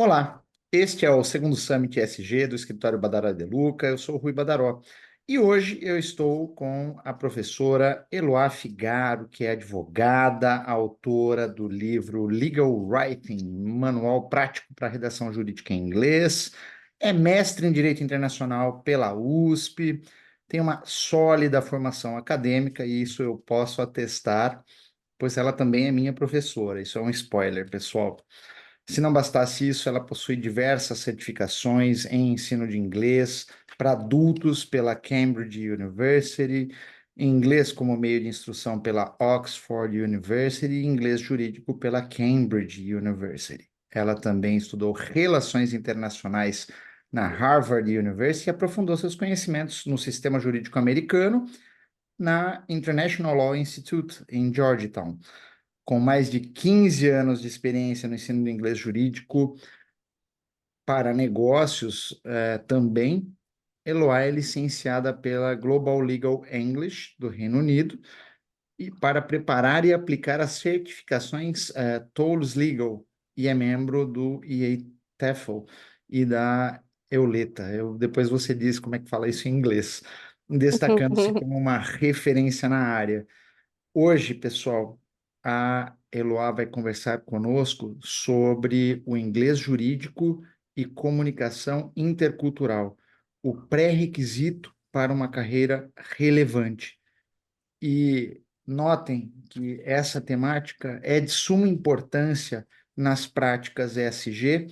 Olá, este é o segundo Summit ESG do escritório Badaró de Luca. Eu sou o Rui Badaró e hoje eu estou com a professora Eloá Figaro, que é advogada, autora do livro Legal Writing, Manual Prático para Redação Jurídica em Inglês, é mestre em Direito Internacional pela USP, tem uma sólida formação acadêmica e isso eu posso atestar, pois ela também é minha professora. Isso é um spoiler, pessoal. Se não bastasse isso, ela possui diversas certificações em ensino de inglês para adultos pela Cambridge University, inglês como meio de instrução pela Oxford University e inglês jurídico pela Cambridge University. Ela também estudou relações internacionais na Harvard University e aprofundou seus conhecimentos no sistema jurídico americano na International Law Institute em Georgetown. Com mais de 15 anos de experiência no ensino de inglês jurídico para negócios também, Eloá é licenciada pela Global Legal English do Reino Unido e para preparar e aplicar as certificações TOLES Legal e é membro do EA-TEFL e da Euleta. Depois você diz como é que fala isso em inglês, destacando-se como uma referência na área. Hoje, pessoal, a Eloá vai conversar conosco sobre o inglês jurídico e comunicação intercultural, o pré-requisito para uma carreira relevante. E notem que essa temática é de suma importância nas práticas ESG,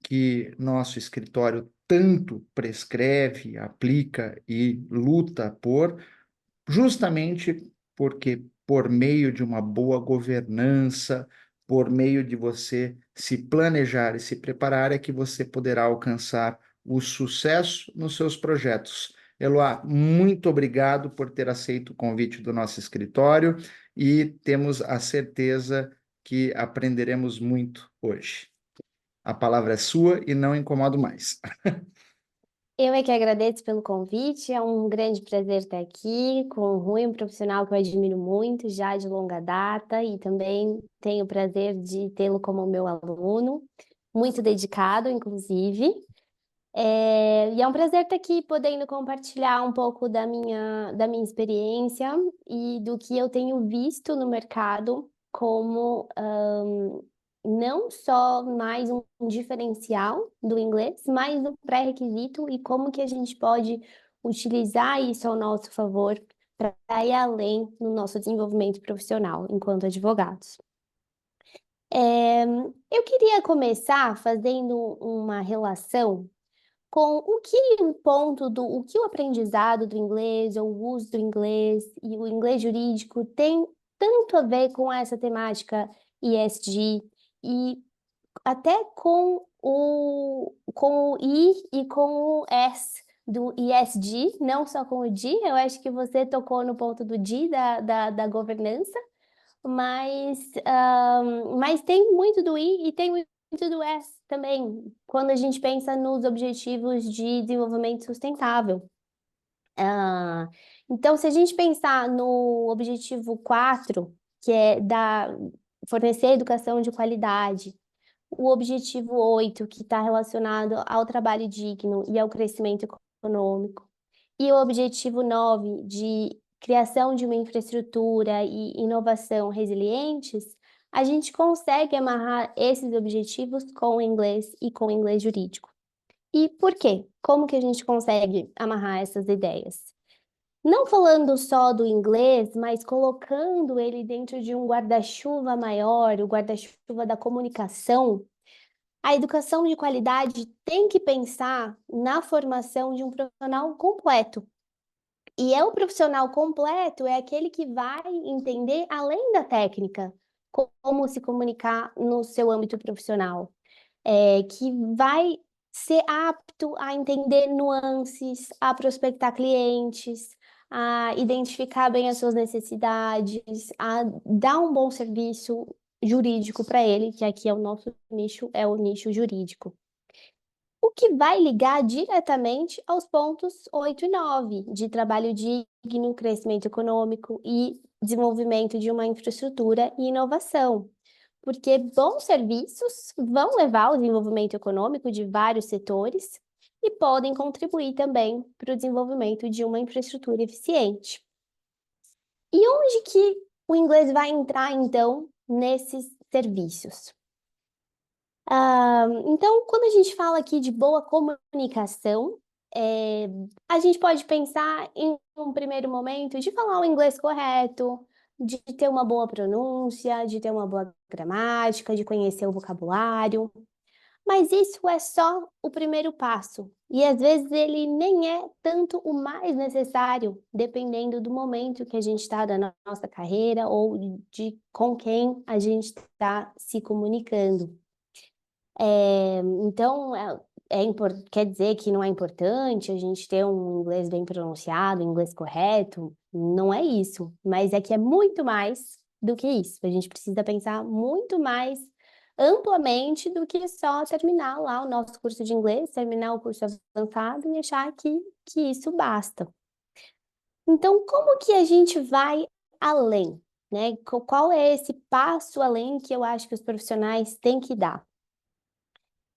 que nosso escritório tanto prescreve, aplica e luta por, justamente porque, por meio de uma boa governança, por meio de você se planejar e se preparar, é que você poderá alcançar o sucesso nos seus projetos. Eloá, muito obrigado por ter aceito o convite do nosso escritório e temos a certeza que aprenderemos muito hoje. A palavra é sua e não incomodo mais. Eu é que agradeço pelo convite, é um grande prazer estar aqui com o Rui, um profissional que eu admiro muito, já de longa data, e também tenho o prazer de tê-lo como meu aluno, muito dedicado, inclusive. E é um prazer estar aqui podendo compartilhar um pouco da minha experiência e do que eu tenho visto no mercado como não só mais um diferencial do inglês, mas um pré-requisito e como que a gente pode utilizar isso ao nosso favor para ir além no nosso desenvolvimento profissional enquanto advogados. Eu queria começar fazendo uma relação com o que o aprendizado do inglês ou o uso do inglês e o inglês jurídico tem tanto a ver com essa temática ESG e até com o I e com o S do ESG, não só com o D. Eu acho que você tocou no ponto do D da governança, mas tem muito do I e tem muito do S também, quando a gente pensa nos objetivos de desenvolvimento sustentável. Ah, então, se a gente pensar no objetivo 4, que é fornecer educação de qualidade, o objetivo 8, que está relacionado ao trabalho digno e ao crescimento econômico, e o objetivo 9, de criação de uma infraestrutura e inovação resilientes, a gente consegue amarrar esses objetivos com o inglês e com o inglês jurídico. E por quê? Como que a gente consegue amarrar essas ideias? Não falando só do inglês, mas colocando ele dentro de um guarda-chuva maior, o guarda-chuva da comunicação. A educação de qualidade tem que pensar na formação de um profissional completo. E o profissional completo é aquele que vai entender, além da técnica, como se comunicar no seu âmbito profissional, que vai ser apto a entender nuances, a prospectar clientes, a identificar bem as suas necessidades, a dar um bom serviço jurídico para ele, que aqui é o nosso nicho, é o nicho jurídico. O que vai ligar diretamente aos pontos 8 e 9, de trabalho digno, crescimento econômico e desenvolvimento de uma infraestrutura e inovação. porque bons serviços vão levar ao desenvolvimento econômico de vários setores e podem contribuir também para o desenvolvimento de uma infraestrutura eficiente. E onde que o inglês vai entrar, então, nesses serviços? Então, quando a gente fala aqui de boa comunicação, a gente pode pensar em um primeiro momento de falar o inglês correto, de ter uma boa pronúncia, de ter uma boa gramática, de conhecer o vocabulário. Mas isso é só o primeiro passo. E às vezes ele nem é tanto o mais necessário, dependendo do momento que a gente está da nossa carreira ou de com quem a gente está se comunicando. Então, quer dizer que não é importante a gente ter um inglês bem pronunciado, um inglês correto? Não é isso, mas é que é muito mais do que isso. A gente precisa pensar muito mais amplamente do que só terminar lá o nosso curso de inglês, terminar o curso avançado e achar que isso basta. Então, como que a gente vai além, né? Qual é esse passo além que eu acho que os profissionais têm que dar?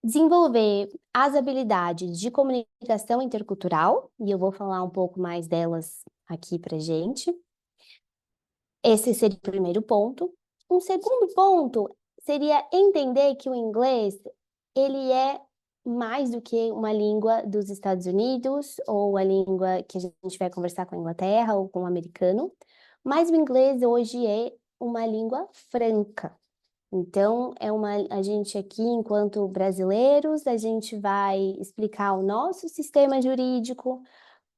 Desenvolver as habilidades de comunicação intercultural, e eu vou falar um pouco mais delas aqui para gente. Esse seria o primeiro ponto. Um segundo ponto seria entender que o inglês, ele é mais do que uma língua dos Estados Unidos, ou a língua que a gente vai conversar com a Inglaterra ou com o americano, mas o inglês hoje é uma língua franca. Então, a gente aqui, enquanto brasileiros, a gente vai explicar o nosso sistema jurídico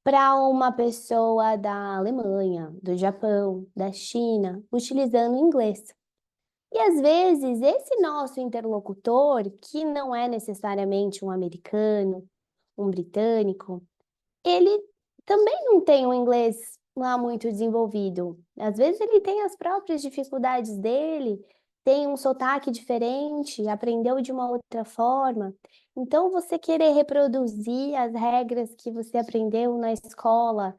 para uma pessoa da Alemanha, do Japão, da China, utilizando o inglês. E às vezes, esse nosso interlocutor, que não é necessariamente um americano, um britânico, ele também não tem um inglês lá muito desenvolvido. Às vezes ele tem as próprias dificuldades dele, tem um sotaque diferente, aprendeu de uma outra forma. Então, você querer reproduzir as regras que você aprendeu na escola,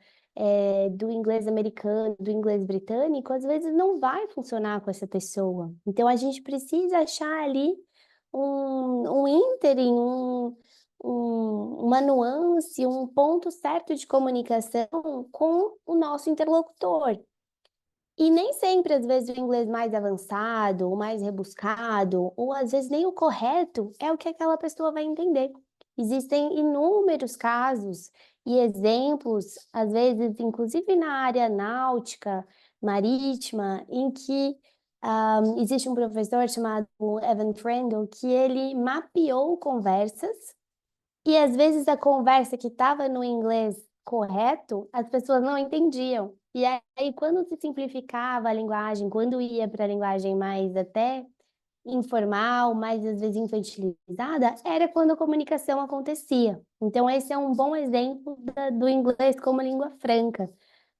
do inglês americano, do inglês britânico, às vezes não vai funcionar com essa pessoa. Então, a gente precisa achar ali um ínterim, uma nuance, um ponto certo de comunicação com o nosso interlocutor. E nem sempre, às vezes, o inglês mais avançado, o mais rebuscado, ou às vezes nem o correto é o que aquela pessoa vai entender. Existem inúmeros casos e exemplos, às vezes, inclusive na área náutica, marítima, em que existe um professor chamado Evan Frandl que ele mapeou conversas e às vezes a conversa que estava no inglês correto, as pessoas não entendiam. E aí, quando se simplificava a linguagem, quando ia para a linguagem mais até informal, mais às vezes infantilizada, era quando a comunicação acontecia. Então, esse é um bom exemplo do inglês como língua franca.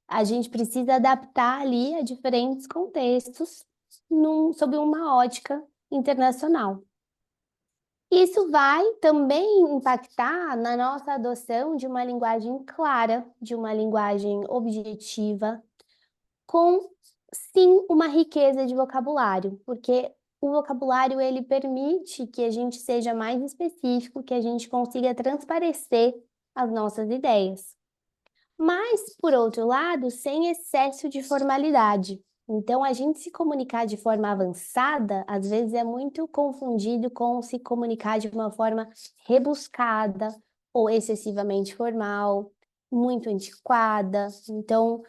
A gente precisa adaptar ali a diferentes contextos sob uma ótica internacional. Isso vai também impactar na nossa adoção de uma linguagem clara, de uma linguagem objetiva, com sim uma riqueza de vocabulário, porque o vocabulário ele permite que a gente seja mais específico, que a gente consiga transparecer as nossas ideias. Mas, por outro lado, sem excesso de formalidade. Então, a gente se comunicar de forma avançada, às vezes é muito confundido com se comunicar de uma forma rebuscada ou excessivamente formal, muito antiquada. Então,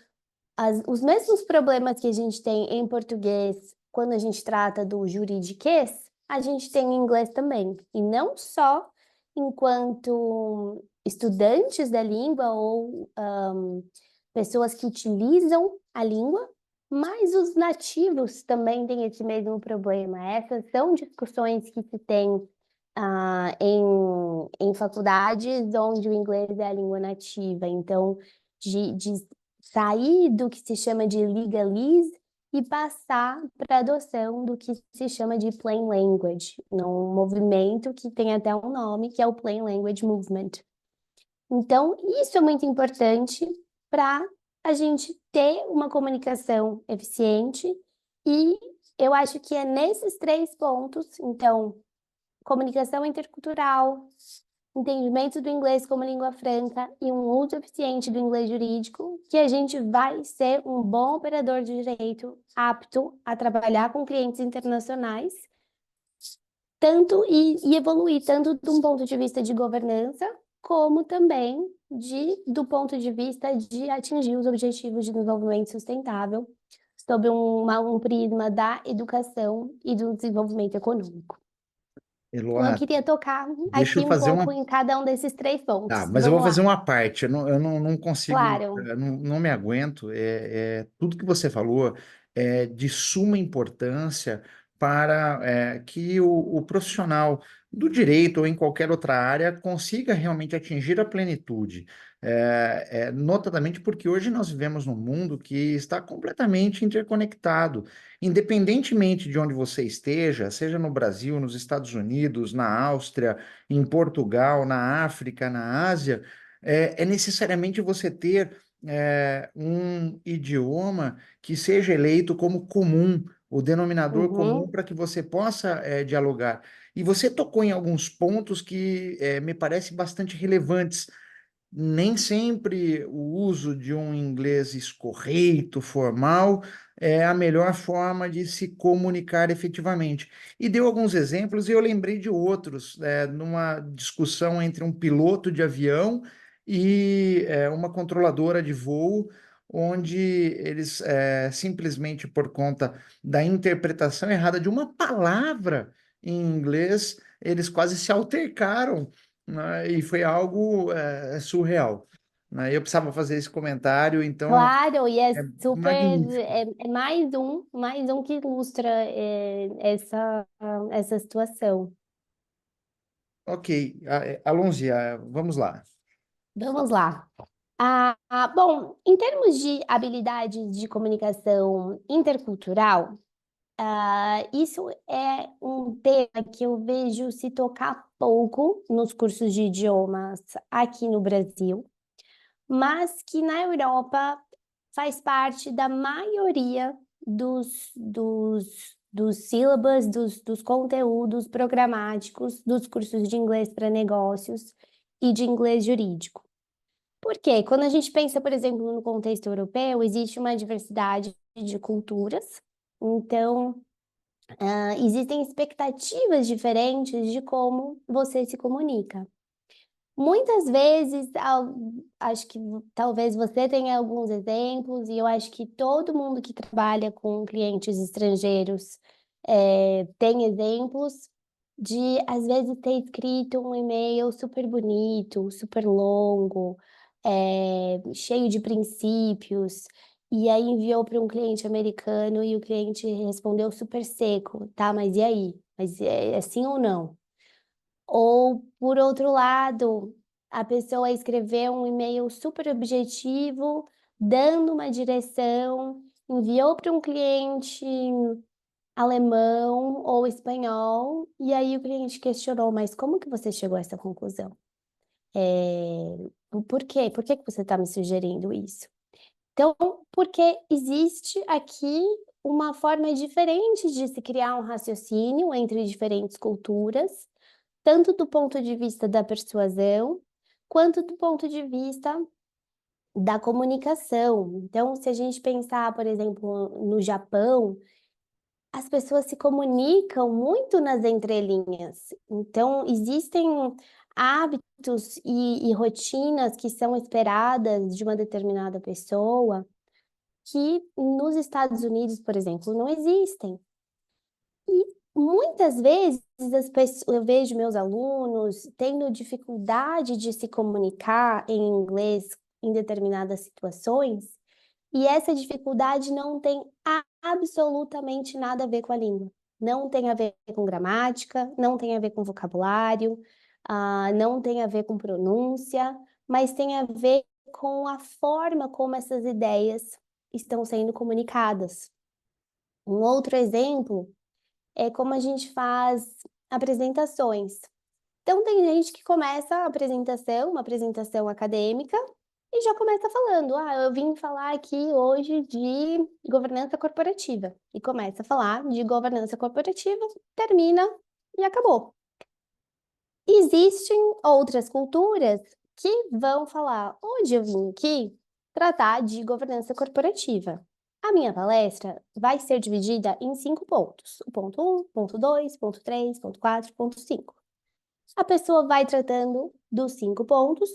os mesmos problemas que a gente tem em português quando a gente trata do juridiquês, a gente tem em inglês também. E não só enquanto estudantes da língua ou pessoas que utilizam a língua, mas os nativos também têm esse mesmo problema. Essas são discussões que se tem em faculdades onde o inglês é a língua nativa. Então, de sair do que se chama de legalese e passar para a adoção do que se chama de plain language, num movimento que tem até um nome, que é o Plain Language Movement. Então, isso é muito importante para a gente ter uma comunicação eficiente e eu acho que é nesses 3 pontos, então, comunicação intercultural, entendimento do inglês como língua franca e um uso eficiente do inglês jurídico, que a gente vai ser um bom operador de direito apto a trabalhar com clientes internacionais, tanto e evoluir tanto de um ponto de vista de governança, como também do ponto de vista de atingir os objetivos de desenvolvimento sustentável, sob um prisma da educação e do desenvolvimento econômico. Então, eu Eloá, queria tocar deixa eu aqui um fazer pouco uma. em cada um desses 3 pontos. Ah, mas eu vou Vamos fazer lá. uma parte. Eu não consigo, Claro. eu não me aguento. Tudo que você falou é de suma importância para que o profissional do direito ou em qualquer outra área consiga realmente atingir a plenitude. Notadamente porque hoje nós vivemos num mundo que está completamente interconectado. Independentemente de onde você esteja, seja no Brasil, nos Estados Unidos, na Áustria, em Portugal, na África, na Ásia, é necessariamente você ter um idioma que seja eleito como comum, o denominador comum, Uhum, para que você possa dialogar. E você tocou em alguns pontos que me parecem bastante relevantes. Nem sempre o uso de um inglês escorreito, formal, é a melhor forma de se comunicar efetivamente. E deu alguns exemplos e eu lembrei de outros, numa discussão entre um piloto de avião e uma controladora de voo, onde eles simplesmente por conta da interpretação errada de uma palavra em inglês, eles quase se altercaram, né? E foi algo surreal, né? Eu precisava fazer esse comentário, então claro, e é é super, magnífico. é mais um que ilustra essa situação. Ok, Alonzi, vamos lá. Vamos lá. Bom, em termos de habilidades de comunicação intercultural, isso é um tema que eu vejo se tocar pouco nos cursos de idiomas aqui no Brasil, mas que na Europa faz parte da maioria dos sílabas, dos conteúdos programáticos dos cursos de inglês para negócios e de inglês jurídico. Por quê? Quando a gente pensa, por exemplo, no contexto europeu, existe uma diversidade de culturas, então, existem expectativas diferentes de como você se comunica. Muitas vezes, acho que talvez você tenha alguns exemplos, e eu acho que todo mundo que trabalha com clientes estrangeiros tem exemplos de, às vezes, ter escrito um e-mail super bonito, super longo, cheio de princípios, e aí enviou para um cliente americano e o cliente respondeu super seco, tá? Mas e aí? Mas é sim ou não? Ou, por outro lado, a pessoa escreveu um e-mail super objetivo, dando uma direção, enviou para um cliente alemão ou espanhol, e aí o cliente questionou, mas como que você chegou a essa conclusão? É, por quê? Por que que você está me sugerindo isso? Então, porque existe aqui uma forma diferente de se criar um raciocínio entre diferentes culturas, tanto do ponto de vista da persuasão, quanto do ponto de vista da comunicação. Então, se a gente pensar, por exemplo, no Japão, as pessoas se comunicam muito nas entrelinhas. Então, existem hábitos e rotinas que são esperadas de uma determinada pessoa que nos Estados Unidos, por exemplo, não existem. E muitas vezes eu vejo meus alunos tendo dificuldade de se comunicar em inglês em determinadas situações, e essa dificuldade não tem absolutamente nada a ver com a língua. Não tem a ver com gramática, não tem a ver com vocabulário, não tem a ver com pronúncia, mas tem a ver com a forma como essas ideias estão sendo comunicadas. Um outro exemplo é como a gente faz apresentações. Então, tem gente que começa a apresentação, uma apresentação acadêmica, e já começa falando, eu vim falar aqui hoje de governança corporativa. E começa a falar de governança corporativa, termina e acabou. Existem outras culturas que vão falar, hoje eu vim aqui tratar de governança corporativa. A minha palestra vai ser dividida em 5 pontos. O ponto 1, ponto 2, ponto 3, ponto 4, ponto 5. A pessoa vai tratando dos 5 pontos,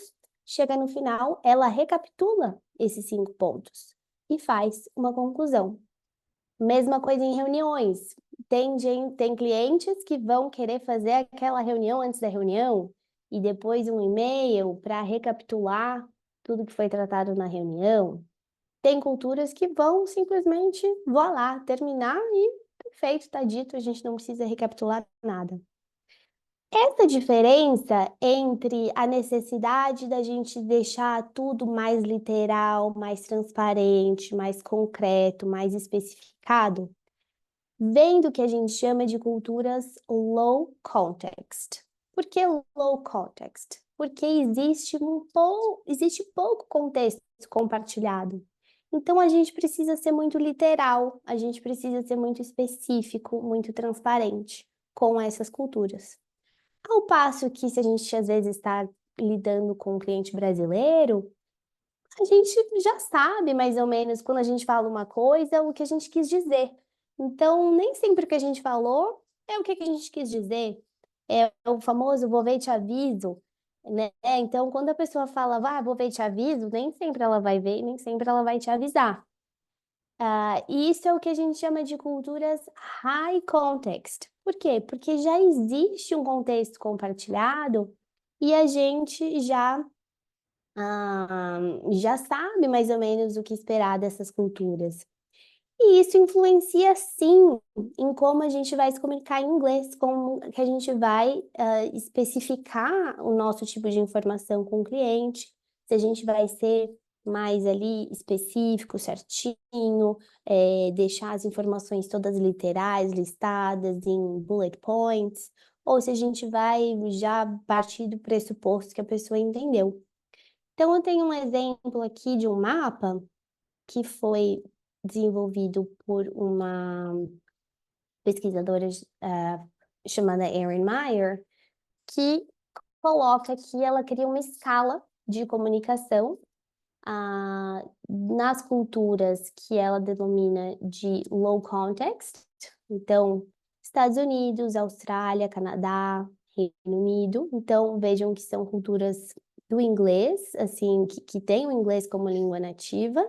chega no final, ela recapitula esses 5 pontos e faz uma conclusão. Mesma coisa em reuniões. Tem clientes que vão querer fazer aquela reunião antes da reunião e depois um e-mail para recapitular tudo que foi tratado na reunião. Tem culturas que vão simplesmente, vá lá, terminar e perfeito, está dito, a gente não precisa recapitular nada. Essa diferença entre a necessidade da gente deixar tudo mais literal, mais transparente, mais concreto, mais especificado, vem do que a gente chama de culturas low context. Por que low context? Porque existe pouco contexto compartilhado. Então a gente precisa ser muito literal, a gente precisa ser muito específico, muito transparente com essas culturas. Ao passo que, se a gente às vezes está lidando com um cliente brasileiro, a gente já sabe mais ou menos quando a gente fala uma coisa, o que a gente quis dizer. Então, nem sempre o que a gente falou é o que a gente quis dizer. É o famoso vou ver e te aviso, né? Então, quando a pessoa fala, vou ver e te aviso, nem sempre ela vai ver, nem sempre ela vai te avisar. E isso é o que a gente chama de culturas high context. Por quê? Porque já existe um contexto compartilhado e a gente já sabe mais ou menos o que esperar dessas culturas. E isso influencia, sim, em como a gente vai se comunicar em inglês, como que a gente vai especificar o nosso tipo de informação com o cliente, se a gente vai ser mais ali específico, certinho, deixar as informações todas literais, listadas em bullet points, ou se a gente vai já partir do pressuposto que a pessoa entendeu. Então, eu tenho um exemplo aqui de um mapa que foi desenvolvido por uma pesquisadora chamada Erin Meyer, que coloca que ela cria uma escala de comunicação nas culturas que ela denomina de low context. Então, Estados Unidos, Austrália, Canadá, Reino Unido. Então, vejam que são culturas do inglês, assim, que tem o inglês como língua nativa.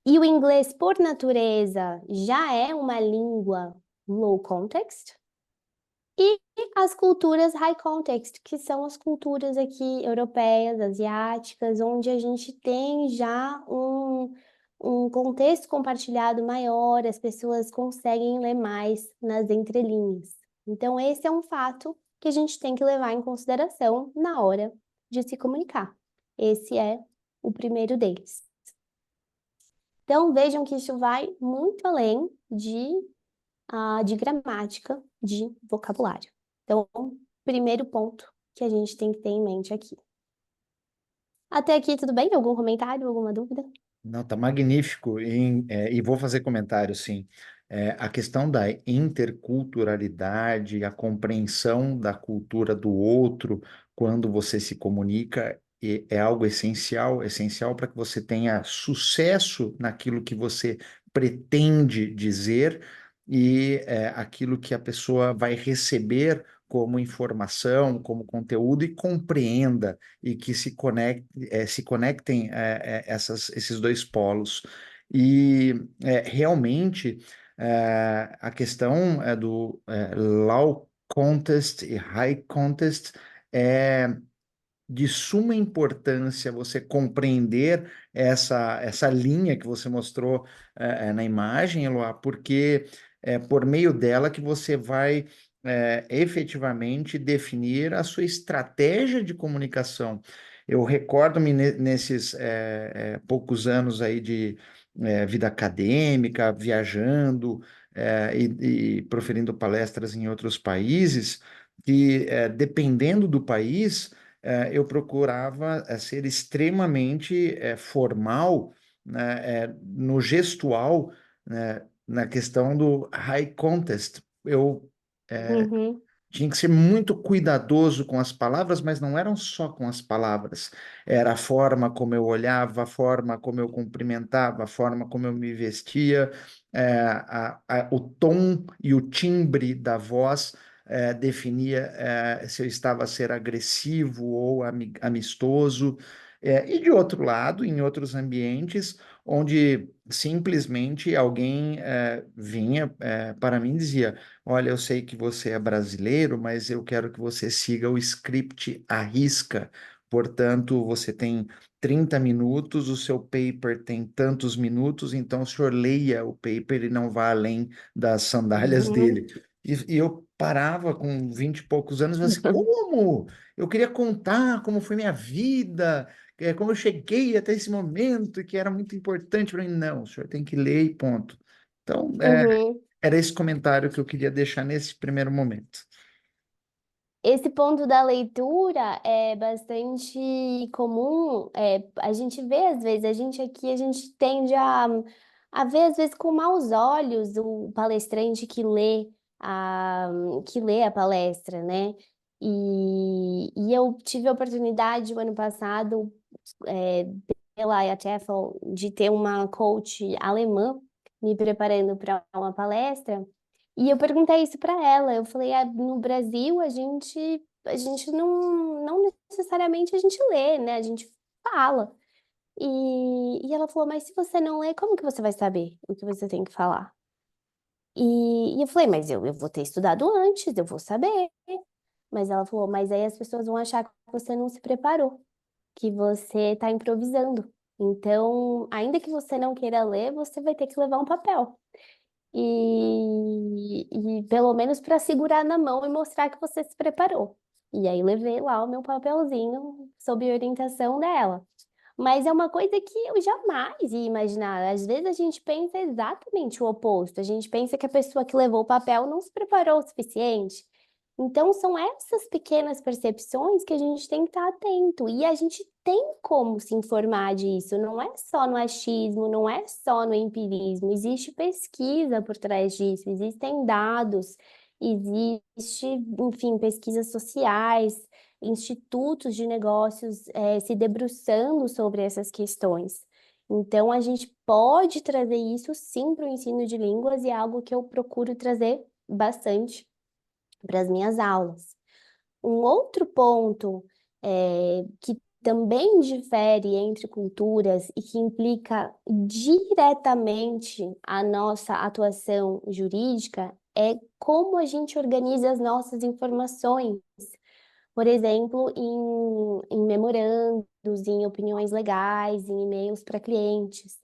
E o inglês, por natureza, já é uma língua low context. E as culturas high context, que são as culturas aqui europeias, asiáticas, onde a gente tem já um contexto compartilhado maior, as pessoas conseguem ler mais nas entrelinhas. Então, esse é um fato que a gente tem que levar em consideração na hora de se comunicar. Esse é o primeiro deles. Então, vejam que isso vai muito além de gramática, de vocabulário. Então, primeiro ponto que a gente tem que ter em mente aqui. Até aqui, tudo bem? Algum comentário, alguma dúvida? Não, tá magnífico. E vou fazer comentário, sim. A questão da interculturalidade, a compreensão da cultura do outro quando você se comunica é algo essencial, essencial para que você tenha sucesso naquilo que você pretende dizer e aquilo que a pessoa vai receber como informação, como conteúdo e compreenda e que se conectem esses dois polos. E realmente a questão do low contest e high contest é de suma importância você compreender essa linha que você mostrou na imagem, Eloá, porque é por meio dela que você vai efetivamente definir a sua estratégia de comunicação. Eu recordo-me nesses poucos anos aí de vida acadêmica, viajando e proferindo palestras em outros países, que dependendo do país, eu procurava ser extremamente formal, né, no gestual, né, na questão do high contest. Eu Uhum, tinha que ser muito cuidadoso com as palavras, mas não eram só com as palavras. Era a forma como eu olhava, a forma como eu cumprimentava, a forma como eu me vestia, o tom e o timbre da voz definia se eu estava a ser agressivo ou amistoso. E de outro lado, em outros ambientes, onde simplesmente alguém vinha para mim e dizia: olha, eu sei que você é brasileiro, mas eu quero que você siga o script à risca. Portanto, você tem 30 minutos, o seu paper tem tantos minutos, então o senhor leia o paper e não vá além das sandálias dele. uhum. E eu parava com 20 e poucos anos e falava assim, como? Eu queria contar como foi minha vida, como eu cheguei até esse momento, que era muito importante para mim. Não, o senhor tem que ler e ponto. Então, Uhum. era esse comentário que eu queria deixar nesse primeiro momento. Esse ponto da leitura é bastante comum. A gente vê, às vezes, a gente aqui, a gente tende a ver, às vezes, com maus olhos o palestrante a, que lê a palestra, né? E eu tive a oportunidade, o ano passado, é, pela IATEFL, de ter uma coach alemã me preparando para uma palestra. E eu perguntei isso para ela. Eu falei, no Brasil a gente não necessariamente a gente lê, né? A gente fala. E ela falou, mas se você não lê, como que você vai saber o que você tem que falar? E eu falei, mas eu vou ter estudado antes, eu vou saber. Mas ela falou, mas aí as pessoas vão achar que você não se preparou, que você está improvisando. Então, ainda que você não queira ler, você vai ter que levar um papel. E pelo menos para segurar na mão e mostrar que você se preparou. E aí levei lá o meu papelzinho sob orientação dela. Mas é uma coisa que eu jamais ia imaginar. Às vezes a gente pensa exatamente o oposto. A gente pensa que a pessoa que levou o papel não se preparou o suficiente. Então, são essas pequenas percepções que a gente tem que estar atento. E a gente tem como se informar disso. Não é só no achismo, não é só no empirismo. Existe pesquisa por trás disso, existem dados, existe, enfim, pesquisas sociais, institutos de negócios, se debruçando sobre essas questões. Então, a gente pode trazer isso sim para o ensino de línguas e é algo que eu procuro trazer bastante para as minhas aulas. Um outro ponto que também difere entre culturas e que implica diretamente a nossa atuação jurídica é como a gente organiza as nossas informações. Por exemplo, em memorandos, em opiniões legais, em e-mails para clientes.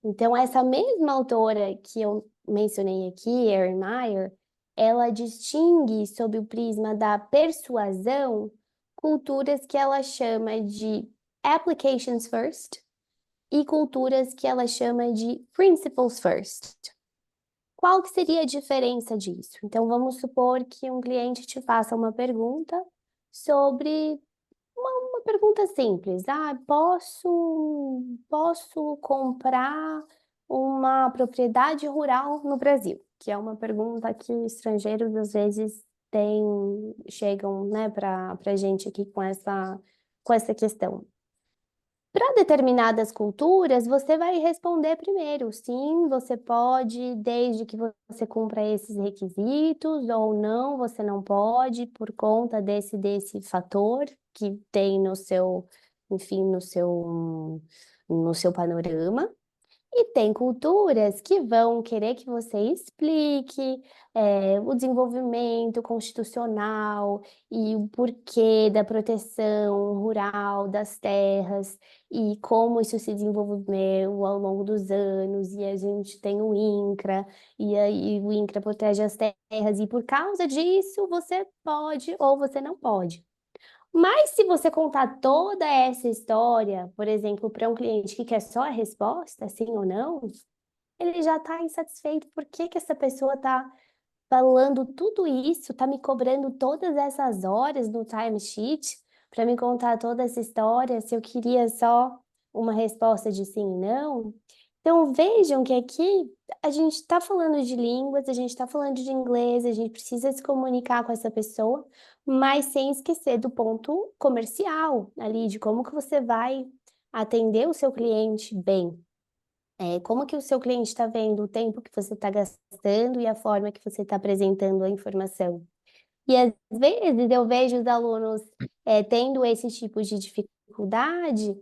Então, essa mesma autora que eu mencionei aqui, Erin Meyer, ela distingue, sob o prisma da persuasão, culturas que ela chama de applications first e culturas que ela chama de principles first. Qual que seria a diferença disso? Então, vamos supor que um cliente te faça uma pergunta sobre uma pergunta simples. Posso comprar uma propriedade rural no Brasil? Que é uma pergunta que estrangeiros às vezes chegam, né, para gente aqui com essa questão. Para determinadas culturas, você vai responder primeiro, sim, você pode, desde que você cumpra esses requisitos, ou não, você não pode, por conta desse fator que tem no seu, enfim, no seu panorama. E tem culturas que vão querer que você explique o desenvolvimento constitucional e o porquê da proteção rural das terras e como isso se desenvolveu ao longo dos anos. E a gente tem o INCRA, e aí o INCRA protege as terras, e por causa disso você pode ou você não pode. Mas se você contar toda essa história, por exemplo, para um cliente que quer só a resposta, sim ou não, ele já está insatisfeito. Por que que essa pessoa está falando tudo isso, está me cobrando todas essas horas no timesheet? para me contar toda essa história se eu queria só uma resposta de sim e não. Então vejam que aqui a gente está falando de línguas, a gente está falando de inglês, a gente precisa se comunicar com essa pessoa, mas sem esquecer do ponto comercial ali, de como que você vai atender o seu cliente bem. Como que o seu cliente está vendo o tempo que você está gastando e a forma que você está apresentando a informação. E às vezes eu vejo os alunos tendo esse tipo de dificuldade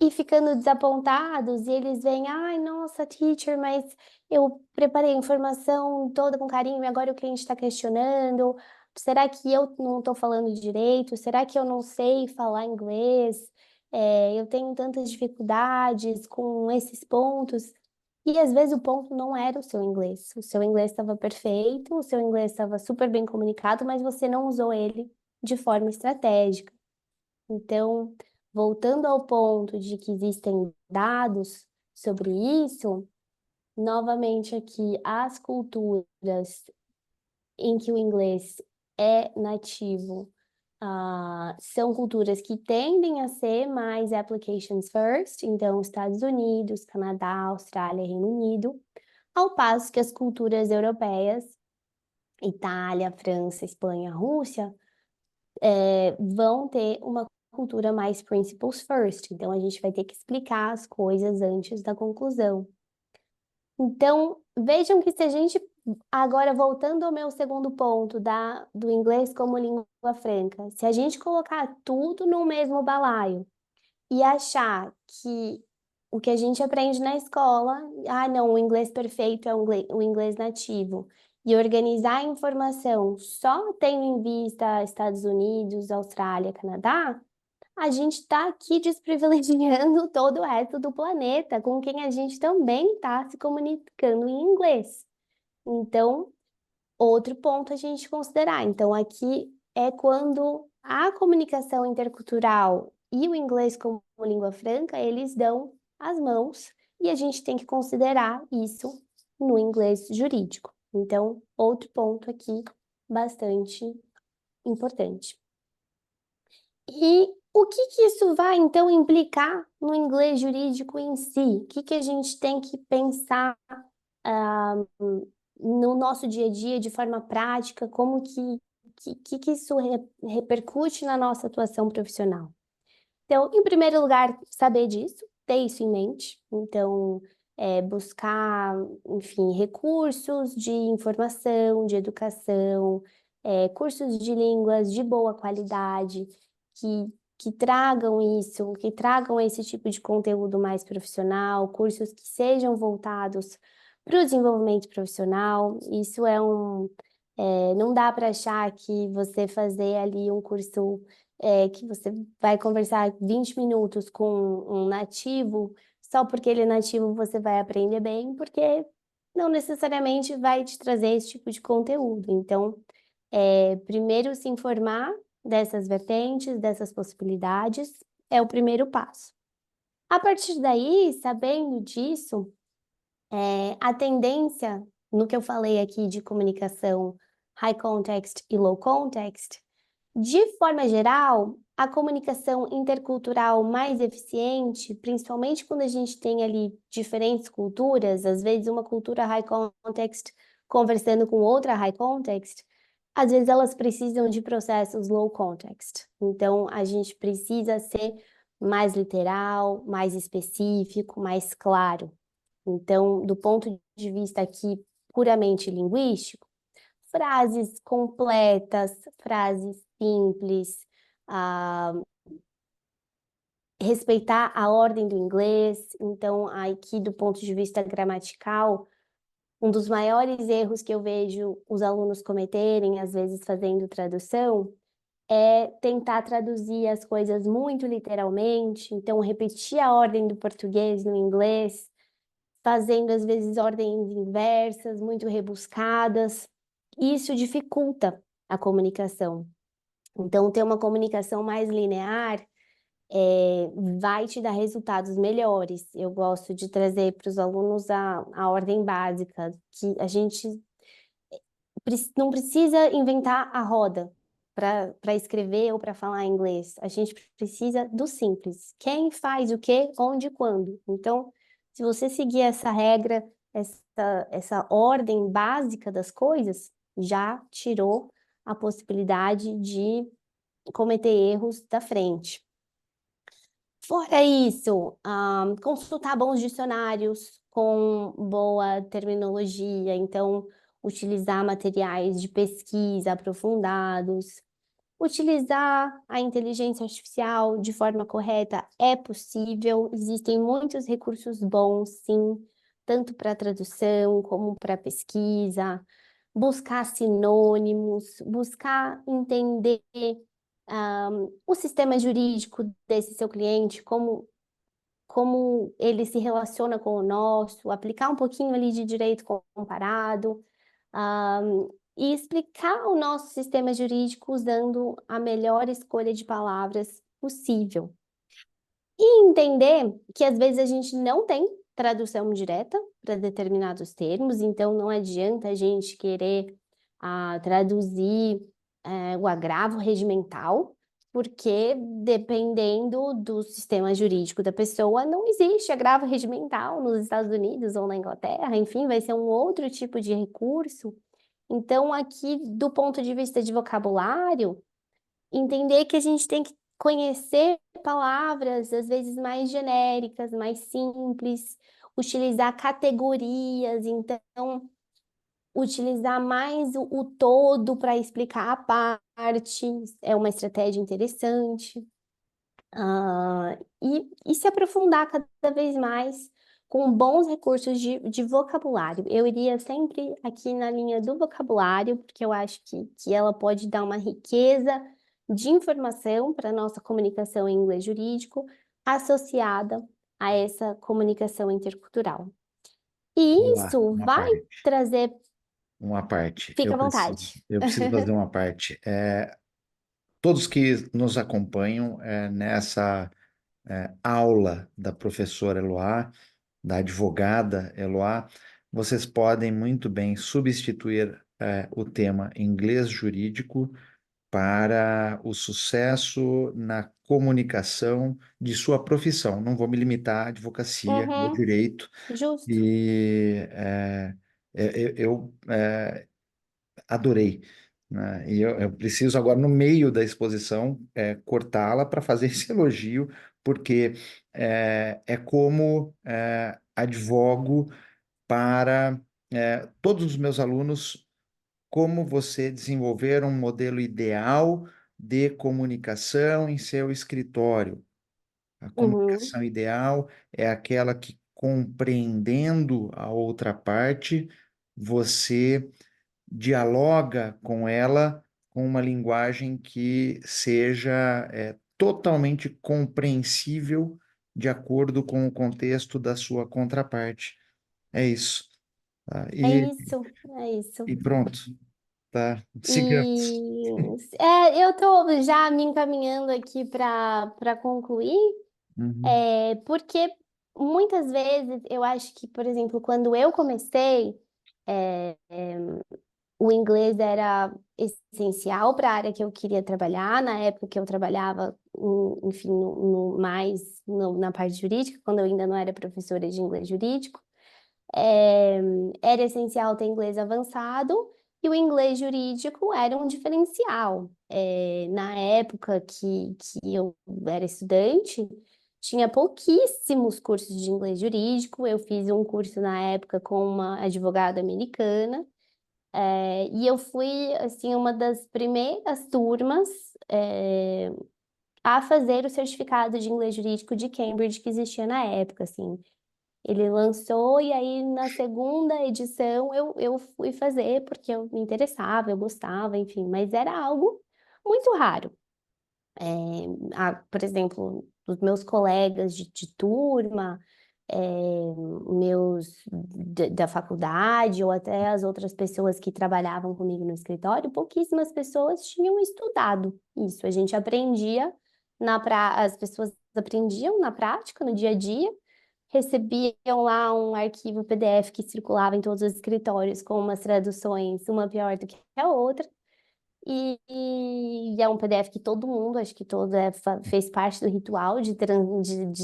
e ficando desapontados, e eles veem, ai, nossa, teacher, mas eu preparei a informação toda com carinho e agora o cliente está questionando. Será que eu não estou falando direito? Será que eu não sei falar inglês? Eu tenho tantas dificuldades com esses pontos. E às vezes o ponto não era o seu inglês. O seu inglês estava perfeito, o seu inglês estava super bem comunicado, mas você não usou ele de forma estratégica. Então, voltando ao ponto de que existem dados sobre isso, novamente aqui, as culturas em que o inglês é nativo, são culturas que tendem a ser mais applications first, então Estados Unidos, Canadá, Austrália, Reino Unido, ao passo que as culturas europeias, Itália, França, Espanha, Rússia, vão ter uma cultura mais principles first. Então, a gente vai ter que explicar as coisas antes da conclusão. Então, vejam que se a gente, agora voltando ao meu segundo ponto do inglês como língua franca, se a gente colocar tudo no mesmo balaio e achar que o que a gente aprende na escola, não, o inglês perfeito é o inglês nativo, e organizar a informação só tendo em vista Estados Unidos, Austrália, Canadá, a gente está aqui desprivilegiando todo o resto do planeta, com quem a gente também está se comunicando em inglês. Então, outro ponto a gente considerar. Então, aqui é quando a comunicação intercultural e o inglês como língua franca, eles dão as mãos e a gente tem que considerar isso no inglês jurídico. Então, outro ponto aqui bastante importante. E o que que isso vai, então, implicar no inglês jurídico em si? O que que a gente tem que pensar no nosso dia a dia, de forma prática, como que isso repercute na nossa atuação profissional? Então, em primeiro lugar, saber disso, ter isso em mente. Então, buscar, enfim, recursos de informação, de educação, cursos de línguas de boa qualidade, que tragam isso, que tragam esse tipo de conteúdo mais profissional, cursos que sejam voltados para o desenvolvimento profissional. Isso não dá para achar que você fazer ali um curso que você vai conversar 20 minutos com um nativo, só porque ele é nativo você vai aprender bem, porque não necessariamente vai te trazer esse tipo de conteúdo. Então, primeiro se informar dessas vertentes, dessas possibilidades, é o primeiro passo. A partir daí, sabendo disso, a tendência, no que eu falei aqui de comunicação high context e low context, de forma geral, a comunicação intercultural mais eficiente, principalmente quando a gente tem ali diferentes culturas, às vezes uma cultura high context conversando com outra high context, às vezes elas precisam de processos low context. Então, a gente precisa ser mais literal, mais específico, mais claro. Então, do ponto de vista aqui puramente linguístico, frases completas, frases simples, respeitar a ordem do inglês. Então, aqui do ponto de vista gramatical, um dos maiores erros que eu vejo os alunos cometerem, às vezes fazendo tradução, é tentar traduzir as coisas muito literalmente, então repetir a ordem do português no inglês, fazendo às vezes ordens inversas, muito rebuscadas. Isso dificulta a comunicação. Então, ter uma comunicação mais linear vai te dar resultados melhores. Eu gosto de trazer para os alunos a ordem básica, que a gente não precisa inventar a roda. para escrever ou para falar inglês. A gente precisa do simples. Quem faz o quê, onde e quando. Então, se você seguir essa regra, essa ordem básica das coisas, já tirou a possibilidade de cometer erros da frente. Fora isso, consultar bons dicionários com boa terminologia, então utilizar materiais de pesquisa aprofundados, utilizar a inteligência artificial de forma correta é possível, existem muitos recursos bons, sim, tanto para tradução como para pesquisa, buscar sinônimos, buscar entender o sistema jurídico desse seu cliente, como ele se relaciona com o nosso, aplicar um pouquinho ali de direito comparado, e explicar o nosso sistema jurídico usando a melhor escolha de palavras possível. E entender que às vezes a gente não tem tradução direta para determinados termos, então não adianta a gente querer traduzir o agravo regimental, porque dependendo do sistema jurídico da pessoa, não existe agravo regimental nos Estados Unidos ou na Inglaterra, enfim, vai ser um outro tipo de recurso. Então, aqui, do ponto de vista de vocabulário, entender que a gente tem que conhecer palavras, às vezes mais genéricas, mais simples, utilizar categorias, então, utilizar mais o todo para explicar a parte, é uma estratégia interessante. E se aprofundar cada vez mais com bons recursos de vocabulário. Eu iria sempre aqui na linha do vocabulário, porque eu acho que ela pode dar uma riqueza de informação para a nossa comunicação em inglês jurídico, associada a essa comunicação intercultural. E Lá, isso uma vai parte. trazer. Uma parte. Fica à vontade. Eu preciso fazer uma parte. Todos que nos acompanham nessa aula da professora Eloá, da advogada Eloá, vocês podem muito bem substituir o tema inglês jurídico para o sucesso na comunicação de sua profissão. Não vou me limitar à advocacia, ao Uhum, direito, justo. e eu adorei, né? E eu preciso agora, no meio da exposição, cortá-la para fazer esse elogio, porque é como advogo para todos os meus alunos como você desenvolver um modelo ideal de comunicação em seu escritório. A Uhum, comunicação ideal é aquela que, compreendendo a outra parte, você dialoga com ela com uma linguagem que seja totalmente compreensível de acordo com o contexto da sua contraparte. É isso. Tá? é isso, é isso. E pronto, tá? Sigamos. E eu estou já me encaminhando aqui para concluir, Uhum. porque muitas vezes eu acho que, por exemplo, quando eu comecei, é, é, o inglês era essencial para a área que eu queria trabalhar, na época que eu trabalhava, enfim, na parte jurídica, quando eu ainda não era professora de inglês jurídico. É, era essencial ter inglês avançado e o inglês jurídico era um diferencial. Na época que eu era estudante, tinha pouquíssimos cursos de inglês jurídico. Eu fiz um curso na época com uma advogada americana, e eu fui, assim, uma das primeiras turmas, a fazer o certificado de inglês jurídico de Cambridge que existia na época, assim. Ele lançou e aí na segunda edição eu fui fazer porque eu me interessava, eu gostava, enfim, mas era algo muito raro. Por exemplo, os meus colegas de turma, meus da faculdade ou até as outras pessoas que trabalhavam comigo no escritório, pouquíssimas pessoas tinham estudado isso. A gente aprendia as pessoas aprendiam na prática, no dia a dia, recebiam lá um arquivo PDF que circulava em todos os escritórios com umas traduções, uma pior do que a outra, e é um PDF que todo mundo, acho que fez parte do ritual de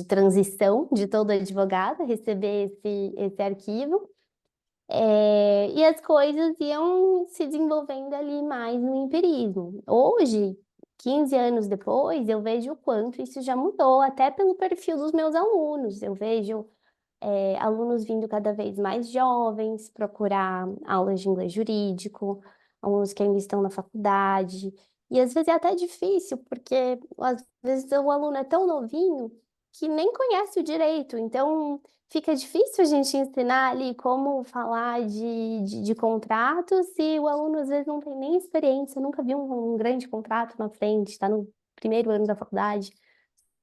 transição de todo advogado, receber esse arquivo. E as coisas iam se desenvolvendo ali mais no empirismo. Hoje, 15 anos depois, eu vejo o quanto isso já mudou, até pelo perfil dos meus alunos. Eu vejo alunos vindo cada vez mais jovens procurar aulas de inglês jurídico, alunos que ainda estão na faculdade. E às vezes é até difícil, porque às vezes o aluno é tão novinho que nem conhece o direito. Então fica difícil a gente ensinar ali como falar de contratos se o aluno às vezes não tem nem experiência, nunca viu um grande contrato na frente, está no primeiro ano da faculdade,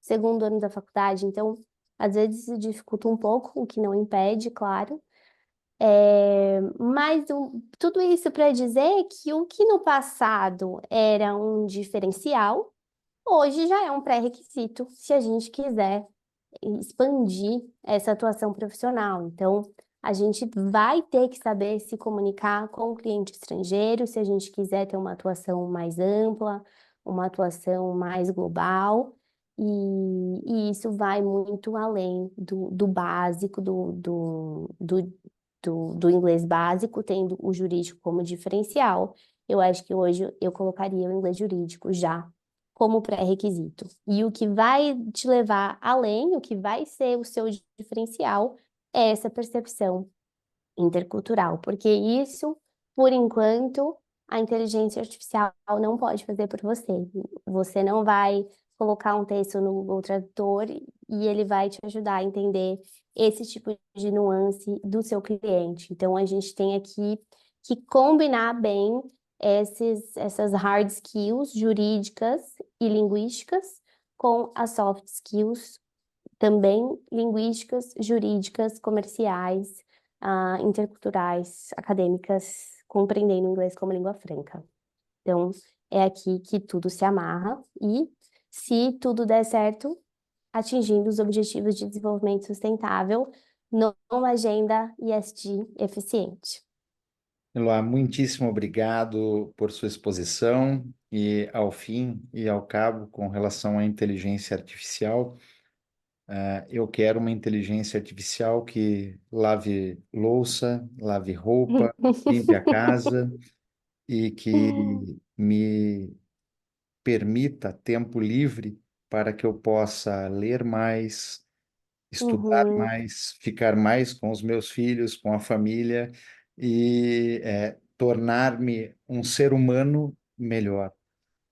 segundo ano da faculdade. Então, às vezes isso dificulta um pouco, o que não impede, claro. Tudo isso para dizer que o que no passado era um diferencial, hoje já é um pré-requisito, se a gente quiser expandir essa atuação profissional. Então, a gente vai ter que saber se comunicar com o cliente estrangeiro, se a gente quiser ter uma atuação mais ampla, uma atuação mais global. E isso vai muito além do básico, do inglês básico, tendo o jurídico como diferencial. Eu acho que hoje eu colocaria o inglês jurídico já como pré-requisito. E o que vai te levar além, o que vai ser o seu diferencial, é essa percepção intercultural, porque isso, por enquanto, a inteligência artificial não pode fazer por você. Você não vai colocar um texto no Google Tradutor e ele vai te ajudar a entender esse tipo de nuance do seu cliente. Então, a gente tem aqui que combinar bem essas hard skills jurídicas e linguísticas com as soft skills também linguísticas, jurídicas, comerciais, interculturais, acadêmicas, compreendendo o inglês como língua franca. Então, é aqui que tudo se amarra e, se tudo der certo, atingindo os Objetivos de Desenvolvimento Sustentável numa agenda ESG eficiente. Eloá, muitíssimo obrigado por sua exposição e, ao fim e ao cabo, com relação à inteligência artificial, eu quero uma inteligência artificial que lave louça, lave roupa, limpe a casa e que me permita tempo livre para que eu possa ler mais, estudar Uhum, mais, ficar mais com os meus filhos, com a família e tornar-me um ser humano melhor.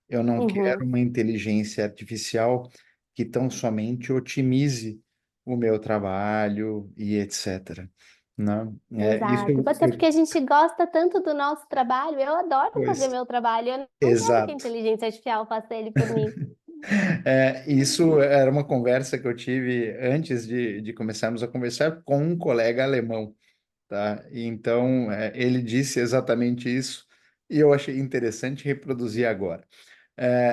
Eu não quero uhum. uma inteligência artificial que tão somente otimize o meu trabalho e etc. Não, Exato. Até porque a gente gosta tanto do nosso trabalho, eu adoro fazer pois, meu trabalho, eu não quero que a exato. inteligência artificial faça ele por mim. Isso era uma conversa que eu tive antes de começarmos a conversar com um colega alemão, tá? E então, ele disse exatamente isso e eu achei interessante reproduzir agora.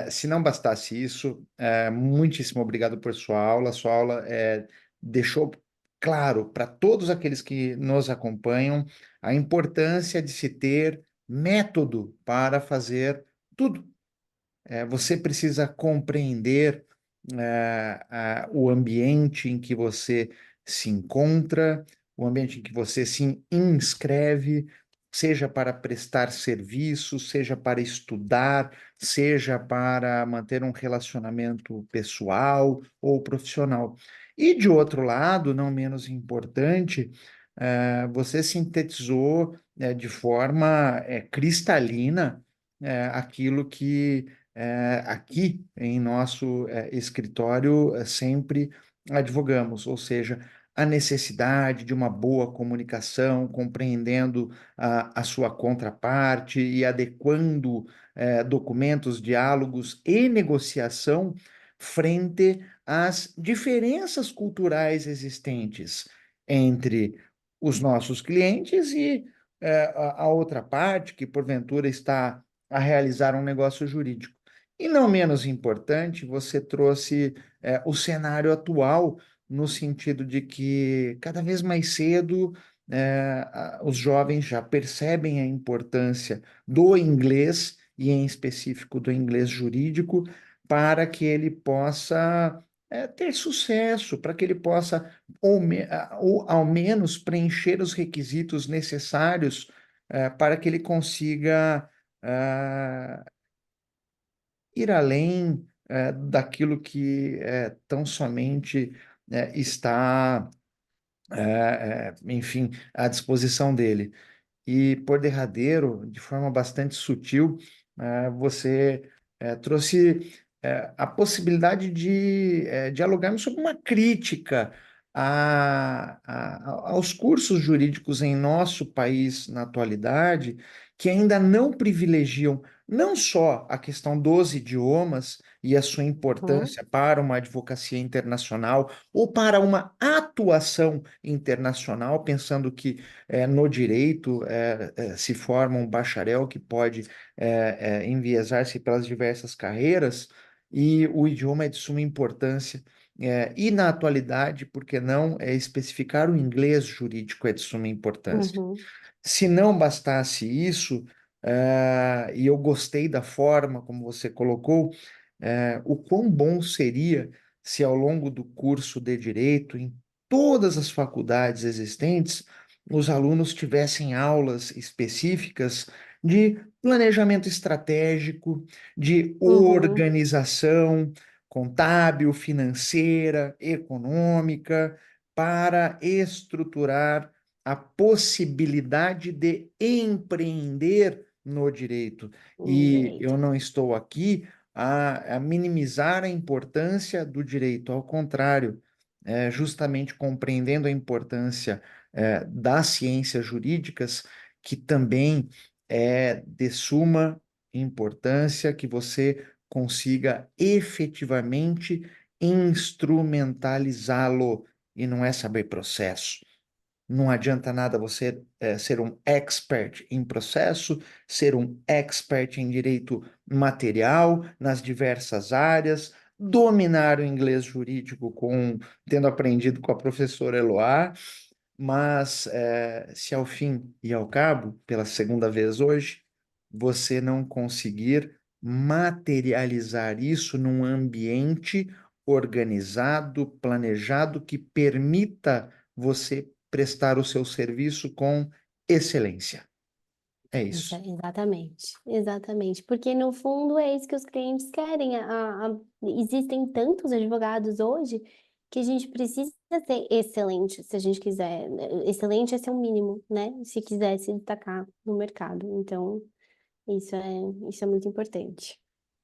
Se não bastasse isso, muitíssimo obrigado por sua aula. Sua aula deixou claro para todos aqueles que nos acompanham a importância de se ter método para fazer tudo. Você precisa compreender o ambiente em que você se encontra, o ambiente em que você se inscreve, seja para prestar serviço, seja para estudar, seja para manter um relacionamento pessoal ou profissional. E de outro lado, não menos importante, você sintetizou de forma cristalina aquilo que aqui em nosso escritório sempre advogamos, ou seja, a necessidade de uma boa comunicação, compreendendo a sua contraparte e adequando documentos, diálogos e negociação frente às diferenças culturais existentes entre os nossos clientes e a outra parte que porventura está a realizar um negócio jurídico. E não menos importante, você trouxe o cenário atual, no sentido de que cada vez mais cedo os jovens já percebem a importância do inglês e em específico do inglês jurídico, para que ele possa ter sucesso, para que ele possa, ou ao menos, preencher os requisitos necessários para que ele consiga ir além daquilo que tão somente está, enfim, à disposição dele. E, por derradeiro, de forma bastante sutil, você trouxe a possibilidade de dialogarmos sobre uma crítica aos cursos jurídicos em nosso país na atualidade, que ainda não privilegiam não só a questão dos idiomas e a sua Uhum, importância para uma advocacia internacional ou para uma atuação internacional, pensando que no direito se forma um bacharel que pode enviesar-se pelas diversas carreiras, e o idioma é de suma importância. E na atualidade, por que não especificar o inglês jurídico é de suma importância. uhum, Se não bastasse isso, e eu gostei da forma como você colocou, o quão bom seria se ao longo do curso de Direito, em todas as faculdades existentes, os alunos tivessem aulas específicas de planejamento estratégico, de uhum, organização contábil, financeira, econômica, para estruturar a possibilidade de empreender no direito. E direito. eu não estou aqui a minimizar a importância do direito, ao contrário, justamente compreendendo a importância das ciências jurídicas, que também é de suma importância que você consiga efetivamente instrumentalizá-lo, e não é saber processo. Não adianta nada você ser um expert em processo, ser um expert em direito material nas diversas áreas, dominar o inglês jurídico tendo aprendido com a professora Eloá, mas se ao fim e ao cabo, pela segunda vez hoje, você não conseguir materializar isso num ambiente organizado, planejado, que permita você prestar o seu serviço com excelência. É isso. Exatamente, exatamente, porque no fundo é isso que os clientes querem. Existem tantos advogados hoje que a gente precisa ser excelente, se a gente quiser. Excelente é ser o mínimo, né? Se quiser se destacar no mercado. Então, isso é muito importante.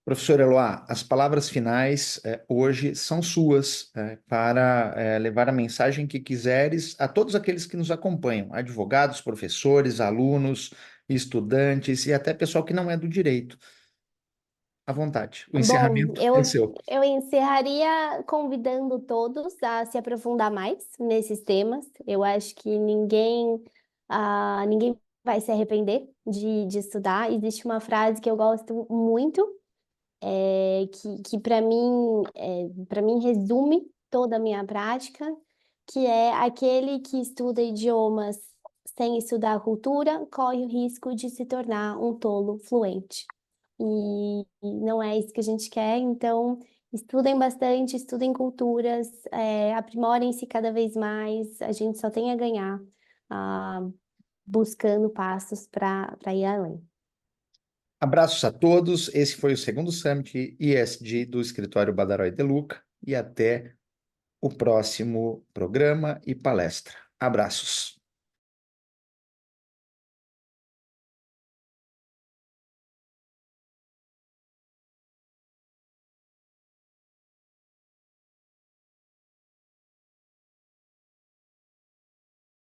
Professor Eloá, as palavras finais hoje são suas para levar a mensagem que quiseres a todos aqueles que nos acompanham, advogados, professores, alunos, estudantes e até pessoal que não é do direito. À vontade. O Bom, encerramento é seu. eu encerraria convidando todos a se aprofundar mais nesses temas. Eu acho que ninguém vai se arrepender de estudar. Existe uma frase que eu gosto muito, que para mim resume toda a minha prática, que é aquele que estuda idiomas sem estudar a cultura, corre o risco de se tornar um tolo fluente. E não é isso que a gente quer, então estudem bastante, estudem culturas, aprimorem-se cada vez mais, a gente só tem a ganhar, ah, buscando passos para ir além. Abraços a todos. Esse foi o segundo Summit ISD do Escritório Badarói de Luca e até o próximo programa e palestra. Abraços.